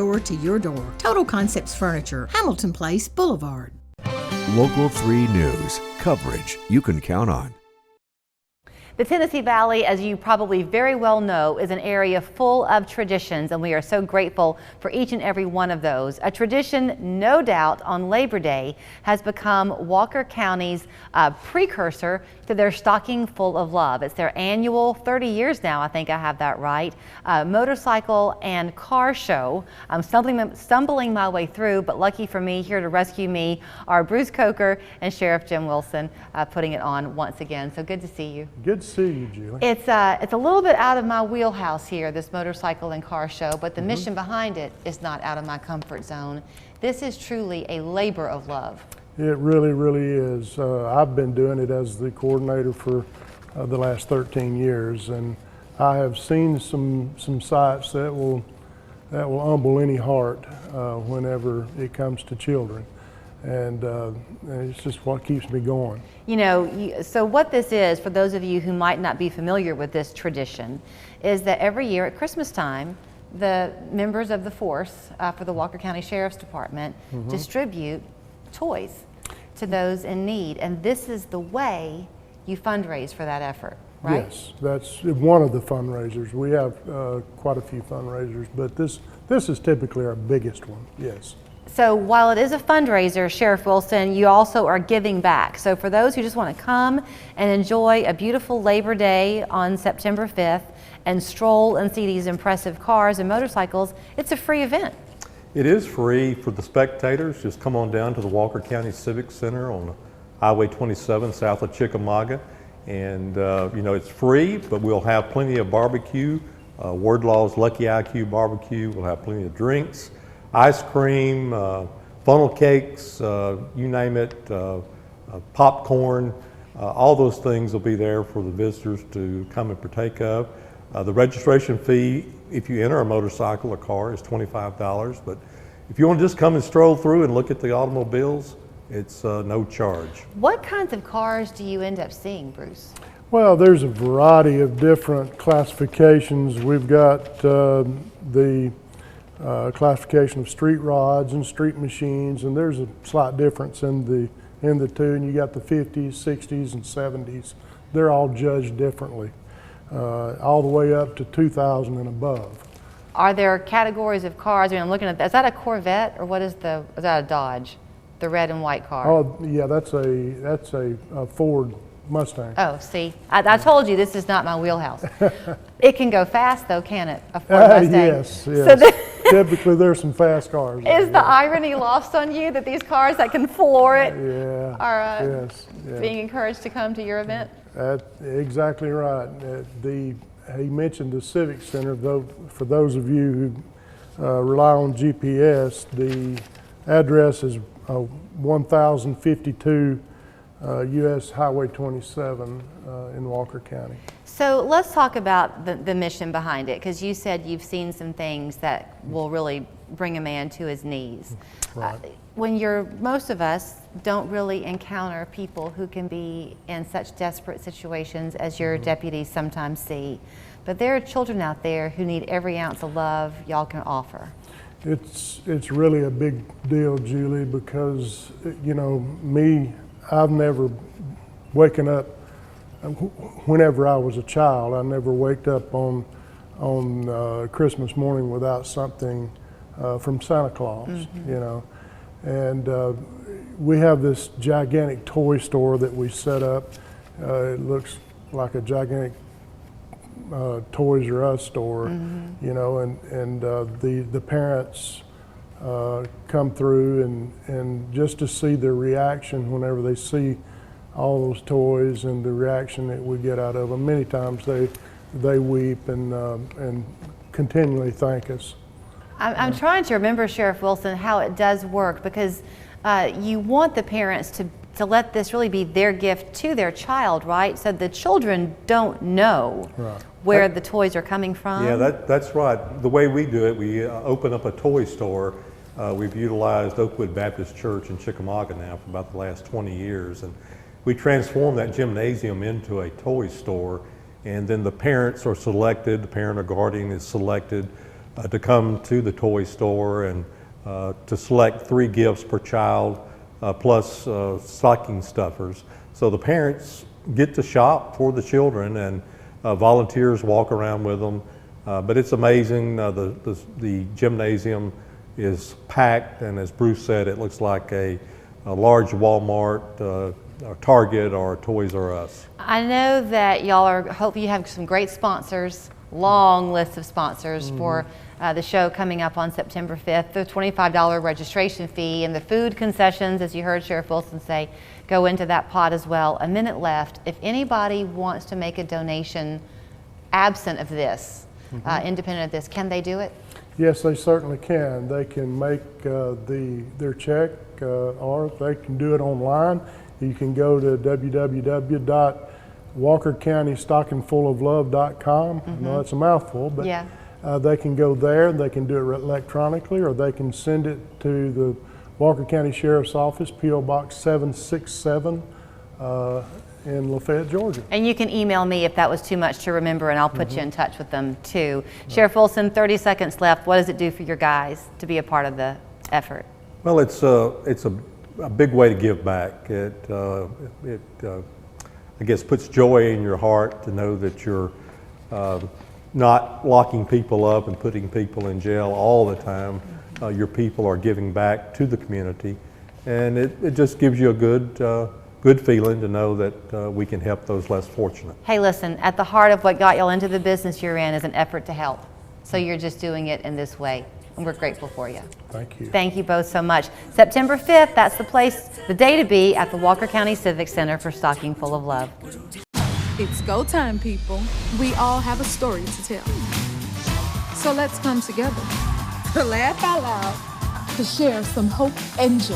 Door to your door. Total Concepts Furniture, Hamilton Place Boulevard. Local 3 News. Coverage you can count on. The Tennessee Valley, as you probably very well know, is an area full of traditions, and we are so grateful for each and every one of those. A tradition, no doubt, on Labor Day has become Walker County's precursor to their Stocking Full of Love. It's their annual, 30 years now, I think I have that right, motorcycle and car show. I'm stumbling my way through, but lucky for me, here to rescue me are Bruce Coker and Sheriff Jim Wilson putting it on once again. So good to see you. Good to see you, Julie. It's a little bit out of my wheelhouse here, this motorcycle and car show, but the mission behind it is not out of my comfort zone. This is truly a labor of love. It really, really is. I've been doing it as the coordinator for the last 13 years, and I have seen some sights that will humble any heart whenever it comes to children. And it's just what keeps me going. You know, so what this is, for those of you who might not be familiar with this tradition, is that every year at Christmas time, the members of the force for the Walker County Sheriff's Department distribute toys to those in need. And this is the way you fundraise for that effort, right? Yes, that's one of the fundraisers. We have quite a few fundraisers, but this is typically our biggest one, yes. So while it is a fundraiser, Sheriff Wilson, you also are giving back. So for those who just want to come and enjoy a beautiful Labor Day on September 5th and stroll and see these impressive cars and motorcycles, it's a free event. It is free for the spectators. Just come on down to the Walker County Civic Center on Highway 27 south of Chickamauga. And you know, it's free, but we'll have plenty of barbecue. Wardlaw's Lucky IQ barbecue. We'll have plenty of drinks. Ice cream, funnel cakes, you name it, popcorn, all those things will be there for the visitors to come and partake of. The registration fee, if you enter a motorcycle or car, is $25, but if you want to just come and stroll through and look at the automobiles, it's no charge. What kinds of cars do you end up seeing, Bruce? Well, there's a variety of different classifications. We've got the classification of street rods and street machines, and there's a slight difference in the two. And you got the 50s, 60s, and 70s. They're all judged differently, all the way up to 2000 and above. Are there categories of cars? I mean, I'm looking at that. Is that a Corvette, or what is that a Dodge? The red and white car. Oh, yeah, that's a Ford Mustang. Oh, see, I told you this is not my wheelhouse. It can go fast, though, can it? A Ford Mustang. Yes, yes. So typically, there's some fast cars. Is the irony lost on you that these cars that can floor it are being encouraged to come to your event? That's exactly right. He mentioned the Civic Center. Though, for those of you who rely on GPS, the address is 1052 US Highway 27 in Walker County. So let's talk about the mission behind it, because you said you've seen some things that will really bring a man to his knees. Right. Most of us don't really encounter people who can be in such desperate situations as your deputies sometimes see. But there are children out there who need every ounce of love y'all can offer. It's really a big deal, Julie, because, you know, I've never waken up, whenever I was a child, I never waked up on Christmas morning without something from Santa Claus, you know. And we have this gigantic toy store that we set up. It looks like a gigantic Toys R Us store, you know, and the parents come through and just to see their reaction whenever they see all those toys and the reaction that we get out of them. Many times they weep and continually thank us. I'm trying to remember, Sheriff Wilson, how it does work, because you want the parents to let this really be their gift to their child, right? So the children don't know where the toys are coming from. Yeah, that's right. The way we do it, we open up a toy store. We've utilized Oakwood Baptist Church in Chickamauga now for about the last 20 years. And we transform that gymnasium into a toy store. And then the parents are selected, the parent or guardian is selected to come to the toy store and to select 3 gifts per child plus stocking stuffers. So the parents get to shop for the children, and volunteers walk around with them. But it's amazing. The gymnasium is packed, and as Bruce said, it looks like a large Walmart, or Target, or Toys R Us. I know that y'all hope you have some great sponsors, long list of sponsors for the show coming up on September 5th. The $25 registration fee and the food concessions, as you heard Sheriff Wilson say, go into that pot as well. A minute left. If anybody wants to make a donation absent of this, independent of this, can they do it? Yes, they certainly can. They can make their check, or they can do it online. You can go to www.walkercountystockingfuloflove.com. I know that's a mouthful, but Yeah. They can go there. They can do it electronically, or they can send it to the Walker County Sheriff's Office, P.O. Box 767 in Lafayette, Georgia. And you can email me if that was too much to remember, and I'll put you in touch with them too. Sheriff Wilson, 30 seconds left. What does it do for your guys to be a part of the effort? Well, it's a big way to give back. It I guess puts joy in your heart to know that you're not locking people up and putting people in jail all the time. Your people are giving back to the community, and it just gives you a good feeling to know that we can help those less fortunate. Hey, listen, at the heart of what got y'all into the business you're in is an effort to help. So you're just doing it in this way, and we're grateful for you. Thank you. Thank you both so much. September 5th, that's the day to be at the Walker County Civic Center for Stocking Full of Love. It's go time, people. We all have a story to tell. So let's come together to laugh out loud, to share some hope and joy.